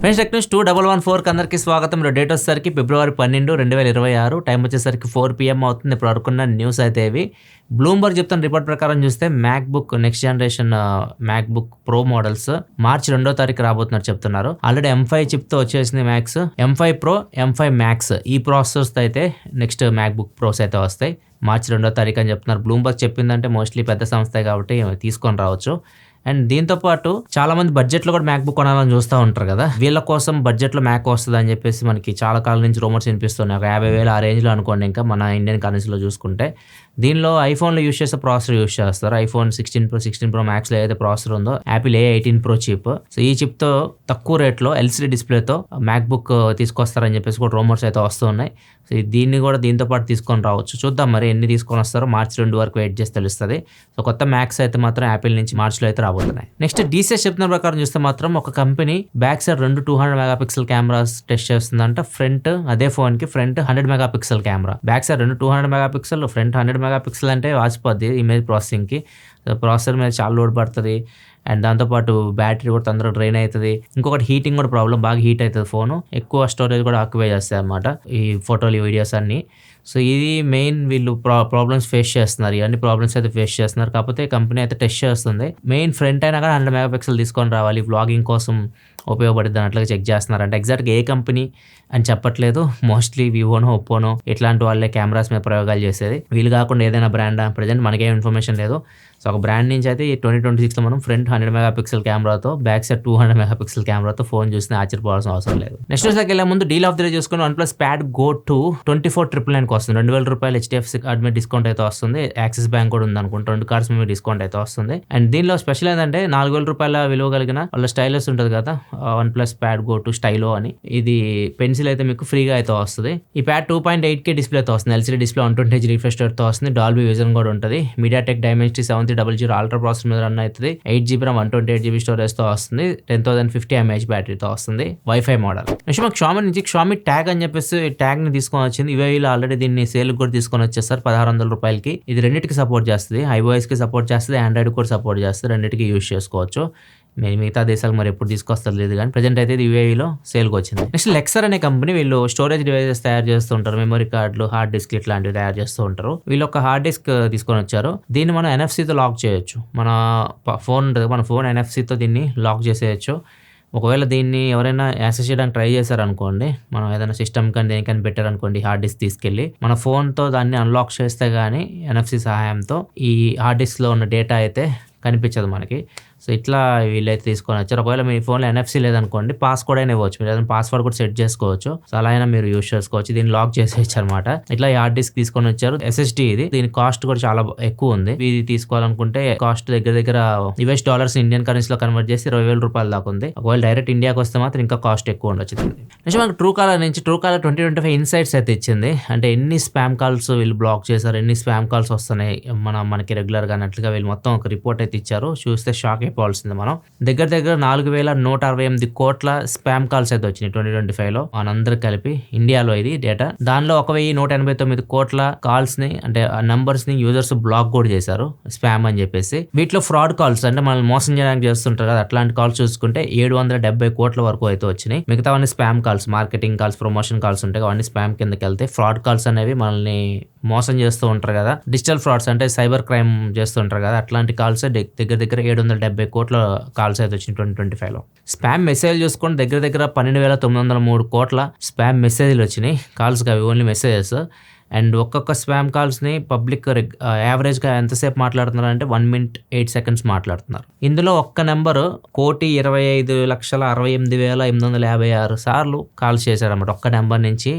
Friends techniques 2114 అందరికీ స్వాగతం. Date వచ్చేసరికి ఫిబ్రవరి 12, 2026. టైం వచ్చేసరికి 4 PM అవుతుంది. ఇప్పుడు వరకున్న న్యూస్ అయితే ఇవి. బ్లూంబర్గ్ చెప్తున్న రిపోర్ట్ ప్రకారం చూస్తే MacBook next generation MacBook Pro models March 2వ తారీఖు రాబోతున్నారు చెప్తున్నారు. ఆల్రెడీ M5 చిప్తో వచ్చేసింది Max, M5 Pro, M5 Max ఈ ప్రాసెసర్స్ అయితే నెక్స్ట్ మ్యాక్బుక్ ప్రోస్ అయితే వస్తాయి మార్చి 2వ తారీఖు అని చెప్తున్నారు. బ్లూంబర్గ్ చెప్పిందంటే మోస్ట్లీ పెద్ద సంస్థ కాబట్టి తీసుకొని రావచ్చు. అండ్ దీంతో పాటు చాలా మంది బడ్జెట్ లో కూడా మ్యాక్బుక్ కొనాలని చూస్తూ ఉంటారు కదా, వీళ్ళ కోసం బడ్జెట్ లో మ్యాక్ వస్తుంది అని చెప్పేసి మనకి చాలా కాలం నుంచి రూమర్స్ వినిపిస్తున్నాయి. ఒక 50,000 ఆ రేంజ్ లో అనుకోండి. ఇంకా మన ఇండియన్ కరెన్సీలో చూసుకుంటే దీనిలో ఐఫోన్లో యూస్ చేసే ప్రాసెసర్ యూస్ చేస్తారు. ఐఫోన్ 16 Pro Max లో ఏదైతే ప్రాసెసర్ ఉందో Apple A18 Pro chip, so ఈ చిప్ తో తక్కువ రేట్లో LCD డిస్ప్లేతో మ్యాక్బుక్ తీసుకొస్తారని చెప్పేసి కూడా రూమర్స్ అయితే వస్తున్నాయి. సో దీన్ని కూడా దీంతో పాటు తీసుకొని రావచ్చు. చూద్దాం మరి ఎన్ని తీసుకొని వస్తారో, మార్చి 2 వరకు వెయిట్ చేసి తెలుస్తుంది. సో కొత్త మ్యాక్స్ అయితే మాత్రం యాపిల్ నుంచి మార్చిలో అయితే రాబోతున్నాయి. నెక్స్ట్ DCS చెప్తున్న ప్రకారం చూస్తే మాత్రం ఒక company back side 200 megapixel cameras test చేస్తుందంట. ఫ్రంట్ అదే ఫోన్ కి front 100 megapixel camera, back side 200 megapixel, front 100 megapixel అంటే వాచిపోద్ది ఇమేజ్ ప్రాసెసింగ్ కి. ప్రాసెసర్ మీద చాలా లోడ్ పడుతుంది. అండ్ దాంతోపాటు బ్యాటరీ కూడా తొందరగా డ్రైన్ అవుతుంది. ఇంకొకటి హీటింగ్ కూడా ప్రాబ్లం, బాగా హీట్ అవుతుంది ఫోను. ఎక్కువ స్టోరేజ్ కూడా ఆక్యుపై చేస్తాయి అన్నమాట ఈ ఫోటోలు వీడియోస్ అన్ని. సో ఇది మెయిన్ వీళ్ళు ప్రాబ్లమ్స్ ఫేస్ చేస్తున్నారు. ఇవన్నీ ప్రాబ్లమ్స్ అయితే ఫేస్ చేస్తున్నారు. కాకపోతే కంపెనీ అయితే టెస్ట్ చేస్తుంది. మెయిన్ ఫ్రంట్ అయినా కానీ 100 మెగాపిక్సెల్ తీసుకొని రావాలి, వ్లాగింగ్ కోసం ఉపయోగపడుతుంది అన్నట్లుగా చెక్ చేస్తున్నారు. అంటే ఎగ్జాక్ట్గా ఏ కంపెనీ అని చెప్పట్లేదు. మోస్ట్లీ వివోనో, ఒప్పోనో ఇట్లాంటి వాళ్ళే కెమెరాస్ మీద ప్రయోగాలు చేసేది. వీళ్ళు కాకుండా ఏదైనా బ్రాండ్ ప్రజెంట్ మనకేం ఇన్ఫర్మేషన్ లేదు. సో ఒక బ్రాండ్ నుంచి అయితే 2026లో మనం ఫ్రంట్ 100 మెగాపిక్సెల్ కెమెరాతో, బ్యాక్ సైడ్ 200 మెగాపిక్సెల్ కెమెరాతో ఫోన్ చూస్తే ఆశ్చర్యపోవాల్సిన అవసరం లేదు. నెక్స్ట్ న్యూస్కి వెళ్ళే ముందు డీల్ ఆఫ్ ది డే చూసుకుని OnePlus Pad Go 2 24,999కి వస్తుంది. 2,000 రూపాయలు HDFC కార్డ్ మీద డిస్కౌంట్ అయితే వస్తుంది. యాక్సిస్ బ్యాంక్ కూడా ఉంది అనుకుంటా, 2 కార్డ్స్ మీద డిస్కౌంట్ అయితే వస్తుంది. అండ్ దీనిలో స్పెషల్ ఏంటంటే 4,000 రూపాయల విలువ కలిగిన వాళ్ళ స్టైలస్ ఉంటుంది కదా, OnePlus Pad Go 2 స్టైలో అని, ఇది పెన్సిల్ అయితే మీకు ఫ్రీగా అయితే వస్తుంది. ఈ ప్యాడ్ 2.8K డిస్ప్లేతో వస్తుంది. LCD డిస్ప్లే 120Hz రిఫ్రెష్ రేట్తో వస్తుంది. డాల్బీ విజన్ కూడా ఉంటుంది. MediaTek Dimensity 7300 అల్ట్రా ప్రాసెసర్ మీద రన్ అవుతుంది. 8GB RAM 128GB స్టోరేజ్ తో వస్తుంది. 10,050 mAh బ్యాటరీతో వస్తుంది. Wifi model. నెక్స్ట్ మాకు Xiaomi నుంచి Xiaomi ట్యాగ్ అని చెప్పేసి ట్యాగ్ ని తీసుకొని వచ్చింది. ఇవేలో ఆల్రెడీ దీన్ని సేల్ కూడా తీసుకొని వచ్చేస్తారు 1,600 రూపాయలకి. ఇది రెండింటికి సపోర్ట్ చేస్తుంది. iOS కి సపోర్ట్ చేస్తుంది, ఆండ్రాయిడ్ కూడా సపోర్ట్ చేస్తుంది. రెండింటికి యూజ్ చేసుకోవచ్చు. మిగతా దేశాలకు మరి ఎప్పుడు తీసుకొస్తారు లేదు కానీ ప్రజెంట్ అయితే ఇది UAEలో సేల్కి వచ్చింది. నెక్స్ట్ లెక్సర్ అనే కంపెనీ, వీళ్ళు స్టోరేజ్ డివైజెస్ తయారు చేస్తూ ఉంటారు. మెమరీ కార్డులు, హార్డ్ డిస్క్ ఇట్లాంటివి తయారు చేస్తూ ఉంటారు. వీళ్ళు ఒక హార్డ్ డిస్క్ తీసుకొని వచ్చారు. దీన్ని మనం NFC-తో లాక్ చేయొచ్చు. మన ఫోన్ ఉంటుంది, మన ఫోన్ NFC-తో దీన్ని లాక్ చేసేయచ్చు. ఒకవేళ దీన్ని ఎవరైనా యాక్సెస్ చేయడానికి ట్రై చేశారనుకోండి, మనం ఏదైనా సిస్టమ్ కానీ దేనికని పెట్టారనుకోండి, హార్డ్ డిస్క్ తీసుకెళ్ళి మన ఫోన్తో దాన్ని అన్లాక్ చేస్తే కానీ NFC సహాయంతో ఈ హార్డ్ డిస్క్లో ఉన్న డేటా అయితే కనిపించదు మనకి. సో ఇట్లా వీళ్ళైతే తీసుకొని వచ్చారు. ఒకవేళ మీ ఫోన్లో NFC లేదనుకోండి, పాస్వర్డ్ అయినా ఇవ్వచ్చు. మీరు ఏదైనా పాస్వర్డ్ కూడా సెట్ చేసుకోవచ్చు. సో అలా అయినా మీరు యూజ్ చేసుకోవచ్చు. దీన్ని లాక్ చేసేయచ్చు అనమాట. ఇట్లా ఈ హార్డ్ డిస్క్ తీసుకొని వచ్చారు. SSD ఇది. దీని కాస్ట్ కూడా చాలా ఎక్కువ ఉంది. ఇది తీసుకోవాలనుకుంటే కాస్ట్ దగ్గర US డాలర్స్ ఇండియన్ కరెన్సీలో కన్వర్ట్ చేసి 20,000 రూపాయలు దాకా ఉంది. ఒకవేళ డైరెక్ట్ ఇండియాకి వస్తే మాత్రం ఇంకా కాస్ట్ ఎక్కువ ఉండొచ్చు. నెక్స్ట్ మనకు Truecaller నుంచి Truecaller 2025 ఇన్సైట్స్ అయితే ఇచ్చింది. అంటే ఎన్ని స్పామ్ కాల్స్ వీళ్ళు బ్లాక్ చేశారు, ఎన్ని స్పామ్ కాల్స్ వస్తున్నాయి మనకి రెగ్యులర్ గా అన్నట్లుగా వీళ్ళు మొత్తం ఒక రిపోర్ట్ అయితే ఇచ్చారు. చూస్తే షాక్ అయిపోవాల్సింది మనం. దగ్గర 4,168 కోట్ల స్పామ్ కాల్స్ అయితే వచ్చినాయి 2025లో మనందరికి కలిపి ఇండియాలో. ఇది డేటా. దానిలో 1,189 కోట్ల కాల్స్ ని, అంటే ఆ నంబర్స్ ని యూజర్స్ బ్లాక్ కూడా చేశారు స్పామ్ అని చెప్పేసి. వీటిలో ఫ్రాడ్ కాల్స్ అంటే మనల్ని మోసం చేయడానికి చేస్తుంటారు కదా, అట్లాంటి కాల్స్ చూసుకుంటే 770 కోట్ల వరకు అయితే వచ్చినాయి. మిగతావన్నీ spam calls, marketing calls, promotion calls ఉంటాయి, అవన్నీ స్పామ్ కిందకి వెళ్తాయి. ఫ్రాడ్ కాల్స్ అనేవి మనల్ని మోసం చేస్తూ ఉంటారు కదా, డిజిటల్ ఫ్రాడ్స్ అంటే సైబర్ క్రైమ్ చేస్తుంటారు కదా, అట్లాంటి కాల్స్ దగ్గర 770 కోట్ల కాల్స్ అయితే వచ్చినాయి 2025లో. స్పామ్ మెసేజ్ చూసుకుంటే దగ్గర 12,903 కోట్ల స్పామ్ మెసేజ్లు వచ్చినాయి. కాల్స్ కావి, ఓన్లీ మెసేజెస్. అండ్ ఒక్కొక్క స్పామ్ కాల్స్ని పబ్లిక్ యావరేజ్గా ఎంతసేపు మాట్లాడుతున్నారు అంటే 1 minute 8 seconds మాట్లాడుతున్నారు. ఇందులో ఒక్క నెంబరు 1,25,68,856 సార్లు కాల్స్ చేశారన్నమాట. ఒక్క నెంబర్ నుంచి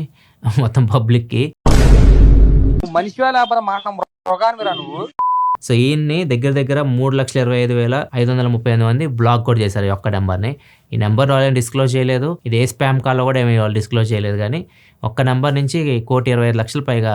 మొత్తం పబ్లిక్కి. సో ఈయన్ని దగ్గర 3,25,538 మంది బ్లాక్ కూడా చేశారు ఈ ఒక్క నెంబర్ని. ఈ నెంబర్ వాళ్ళని డిస్క్లోజ్ చేయలేదు. ఇది ఏ స్పామ్ కాల్లో కూడా ఏమి వాళ్ళు డిస్క్లోజ్ చేయలేదు. కానీ ఒక్క నెంబర్ నుంచి 1,25,00,000 పైగా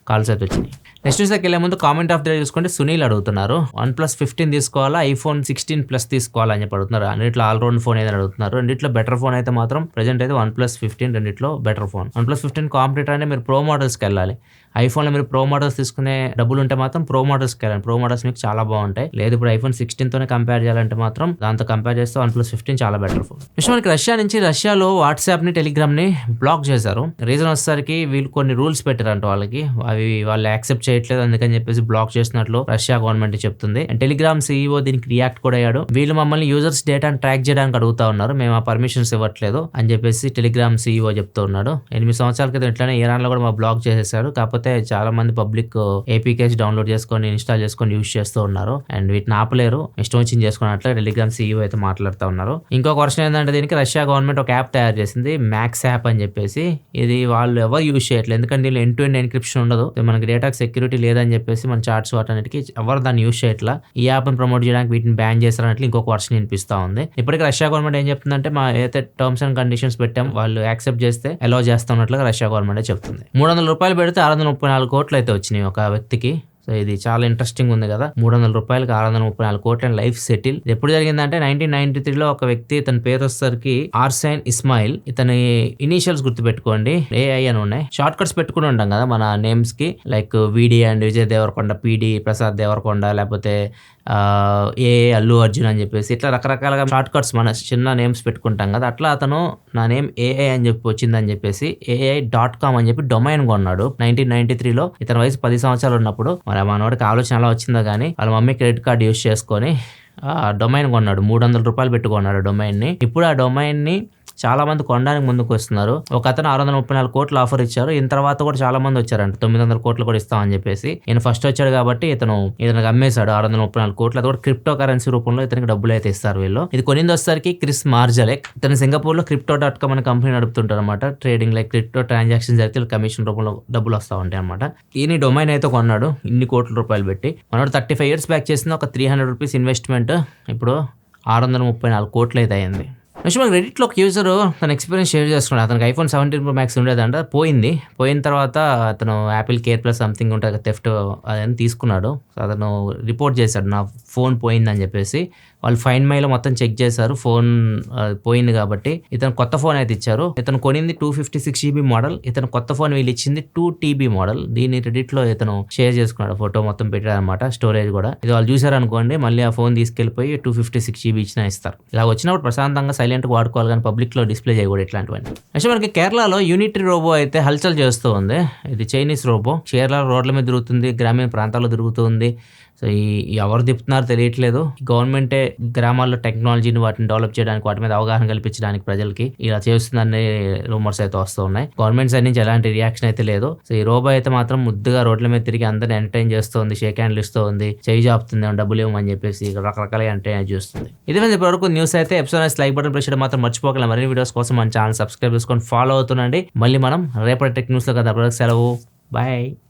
కాల్స్ అయితే వచ్చినాయి. నెక్స్ట్ న్యూస్కి వెళ్ళే ముందు కామెంట్ ఆఫ్ ది డే చూసుకుంటే సునీల్ అడుగుతున్నారు, OnePlus 15 తీసుకోవాలా, iPhone 16 Plus తీసుకోవాలా అని చెప్పి అడుగుతున్నారు. అన్నిట్లో ఆల్రౌండ్ ఫోన్ ఏదైనా అడుగుతున్నారు. రెండిట్లో బెటర్ ఫోన్ అయితే మాత్రం ప్రజెంట్ అయితే OnePlus 15 రెండిట్లో బెటర్ ఫోన్. OnePlus 15 కాంపిటేటర్ అంటే మీరు ప్రో మోడల్స్కి వెళ్ళాలి. ఐఫోన్లో మీరు ప్రో మోడల్స్ తీసుకునే డబ్బులు ఉంటే మాత్రం ప్రో మోడల్స్కి వెళ్ళండి. ప్రో మోడల్స్ మీకు చాలా బాగుంటాయి. లేదు ఇప్పుడు iPhone 16తోనే కంపేర్ చేయాలంటే మాత్రం దాంతో కంపేర్ చేస్తే OnePlus 15 చాలా బెటర్ ఫోన్. నెక్స్ట్ మనకి రష్యాలో వాట్సాప్ని టెలిగ్రామ్ని బ్లాక్ చేశారు. రీజన్ వచ్చేసరికి వీళ్ళు కొన్ని రూల్స్ పెట్టారంట వాళ్ళకి, అవి వాళ్ళు యాక్సెప్ట్ చేయట్లేదు, అందుకని చెప్పేసి బ్లాక్ చేసినట్లు రష్యా గవర్నమెంట్ చెప్తుంది. అండ్ టెలిగ్రామ్ CEO దీనికి రియాక్ట్ కూడా అయ్యాడు. వీళ్ళు మమ్మల్ని యూజర్స్ డేటాను ట్రాక్ చేయడానికి అడుగుతా ఉన్నారు, మేము ఆ పర్మిషన్స్ ఇవ్వట్లేదు అని చెప్పేసి టెలిగ్రామ్ CEO చెప్తూ ఉన్నాడు. 8 సంవత్సరాల క్రితం ఇట్లానే ఇరాన్ లో కూడా మా బ్లాక్ చేసేసాడు, కాకపోతే చాలా మంది పబ్లిక్ APKs డౌన్లోడ్ చేసుకొని ఇన్స్టాల్ చేసుకొని యూజ్ చేస్తూ ఉన్నారు అండ్ వీటిని ఆపలేరు, ఇష్టం వచ్చింది చేసుకున్నట్లు టెలిగ్రామ్ CEO అయితే మాట్లాడుతూ ఉన్నారు. ఇంకొక వర్షన్ ఏంటంటే దీనికి రష్యా గవర్నమెంట్ ఒక యాప్ తయారు చేసింది, మ్యాక్స్ యాప్ అని చెప్పేసి. ఇది వాళ్ళు ఎవరు యూజ్ చేయట్లేదు, ఎందుకంటే దీనిలో ఎండ్ టు ఎండ్ ఎన్క్రిప్షన్ ఉండదు, మనకి డేటాకి సెక్యూరిటీ లేదని చెప్పేసి మన చార్ట్స్ వాటన్నిటికి ఎవరు దాన్ని యూజ్ చేయట్లా. ఈ యాప్ని ప్రమోట్ చేయడానికి వీటిని బ్యాన్ చేశారన్నట్లు ఇంకొక వర్షన్ వినిపిస్తా ఉంది. ఇప్పటికీ రష్యా గవర్నమెంట్ ఏం చెప్తుందంటే మా అయితే టర్మ్స్ అండ్ కండిషన్స్ పెట్టాం, వాళ్ళు యాక్సెప్ట్ చేస్తే అలౌ చేస్తున్నట్లుగా రష్యా గవర్నమెంట్ చెప్తుంది. $300 పెడితే 634 కోట్లు అయితే వచ్చినాయి ఒక వ్యక్తికి. సో ఇది చాలా ఇంట్రెస్టింగ్ ఉంది కదా, $300 634 కోట్ల లైఫ్ సెటిల్. ఎప్పుడు జరిగిందంటే 1993లో ఒక వ్యక్తి, ఇతని పేరు వచ్చేసరికి ఆర్సైన్ ఇస్మాయిల్, ఇతని ఇనీషియల్స్ గుర్తుపెట్టుకోండి, AI అని ఉన్నాయి. షార్ట్ కట్స్ పెట్టుకుని ఉంటాం కదా మన నేమ్స్ కి, like VD and Vijay Deverakonda, PD Prasad Deverakonda, లేకపోతే అల్లు అర్జున్ అని చెప్పేసి ఇట్లా రకరకాలుగా షార్ట్ కట్స్ మన చిన్న నేమ్స్ పెట్టుకుంటాం కదా, అట్లా అతను నా నేమ్ AI అని చెప్పి వచ్చిందని చెప్పేసి AI.com అని చెప్పి డొమైన్ కొన్నాడు 1993లో. ఇతని వయసు 10 సంవత్సరాలు ఉన్నప్పుడు. మరి మనోడికి ఆలోచన ఎలా వచ్చిందో కానీ వాళ్ళ మమ్మీ క్రెడిట్ కార్డు యూజ్ చేసుకొని డొమైన్ కొన్నాడు, $300 పెట్టుకున్నాడు డొమైన్ని. ఇప్పుడు ఆ డొమైన్ని చాలా మంది కొనడానికి ముందుకు వస్తున్నారు. ఒక అతను 634 కోట్లు ఆఫర్ ఇచ్చారు, ఈయన తర్వాత కూడా చాలా మంది వచ్చారంట, 900 కోట్లు కూడా ఇస్తామని చెప్పేసి. ఈయన ఫస్ట్ వచ్చాడు కాబట్టి ఇతనికి అమ్మేశాడు 634 కోట్లు. అది కూడా క్రిప్టో కరెన్సీ రూపంలో ఇతనికి డబ్బులు అయితే ఇస్తారు వీళ్ళు. ఇది కొనింది వచ్చేసరికి క్రిస్ మార్జలెక్, ఇతను సింగపూర్ లో Crypto.com అనే కంపెనీ నడుపుతుంటారు అనమాట. ట్రేడింగ్ లైక్ క్రిప్టో ట్రాన్సాక్షన్ జరిగితే కమిషన్ రూపంలో డబ్బులు వస్తూ ఉంటాయి అనమాట. ఈయన డొమైన్ అయితే కొన్నాడు ఇన్ని కోట్ల రూపాయలు పెట్టి. మనోడు 35 years బ్యాక్ చేసిన ఒక $300 ఇన్వెస్ట్మెంట్ ఇప్పుడు 634 కోట్లు అయితే అయింది. నెక్స్ట్ మనకి రెడిట్లో ఒక యూజర్ తన ఎక్స్పీరియన్స్ షేర్ చేసుకున్నాడు. అతనికి iPhone 17 Pro Max ఉండేదంట, పోయిన తర్వాత అతను యాపిల్ కేర్ ప్లస్ సంథింగ్ ఉంటుంది థెఫ్ట్ అదని తీసుకున్నాడు. అతను రిపోర్ట్ చేశాడు నా ఫోన్ పోయిందని చెప్పేసి. వాళ్ళు ఫైండ్ మైలో మొత్తం చెక్ చేశారు, ఫోన్ పోయింది కాబట్టి ఇతను కొత్త ఫోన్ అయితే ఇచ్చారు. ఇతను కొనింది 256GB మోడల్, ఇతను కొత్త ఫోన్ వీళ్ళు ఇచ్చింది 2TB మోడల్. దీన్ని రెడిట్లో ఇతను షేర్ చేసుకున్నాడు, ఫోటో మొత్తం పెట్టాడు అనమాట, స్టోరేజ్ కూడా. ఇది వాళ్ళు చూసారనుకోండి మళ్ళీ ఆ ఫోన్ తీసుకెళ్లిపోయి 256GB ఇచ్చినా ఇస్తారు. ఇలా వచ్చినప్పుడు ప్రశాంతంగా సైలెంట్గా వాడుకోవాలి కానీ పబ్లిక్లో డిస్ప్లే చేయకూడదు ఇట్లాంటివన్నీ. నెక్స్ట్ మనకి కేరళలో యూనిటరీ రోబో అయితే హల్చల్ చేస్తూ ఉంది. ఇది చైనీస్ రోబో, కేరళ రోడ్ల మీద తిరుగుతుంది, గ్రామీణ ప్రాంతాల్లో తిరుగుతుంది. సో ఎవరు తిప్పుతున్నారో తెలియట్లేదు. గవర్నమెంటే గ్రామాల్లో టెక్నాలజీని వాటిని డెవలప్ చేయడానికి, వాటి మీద అవగాహన కల్పించడానికి ప్రజలకి ఇలా చేస్తుందనే రూమర్స్ అయితే వస్తూ ఉన్నాయి. గవర్నమెంట్ సైడ్ నుంచి ఎలాంటి రియాక్షన్ అయితే లేదు. సో ఈ రోబో అయితే మాత్రం ముద్దుగా రోడ్ల మీద తిరిగి అందరిని ఎంటర్టైన్ చేస్తుంది, షేక్ హ్యాండ్లు ఇస్తుంది, చేయి జాపుతుంది, డబ్బులు ఇవ్వమని చెప్పేసి రకరకాలుగా ఎంటర్టైన్ చేస్తుంది. ఇది ఇప్పటివరకు న్యూస్ అయితే. ఎపిసోడ్ లైక్ బటన్ ప్రెస్ చేయడం మాత్రం మర్చిపోగలం. మరిన్ని వీడియోస్ కోసం మన ఛానల్ సబ్స్క్రైబ్ చేసుకొని ఫాలో అవుతుండండి. మళ్ళీ మనం రేపటి టెక్ న్యూస్లో కదా, సెలవు, బాయ్.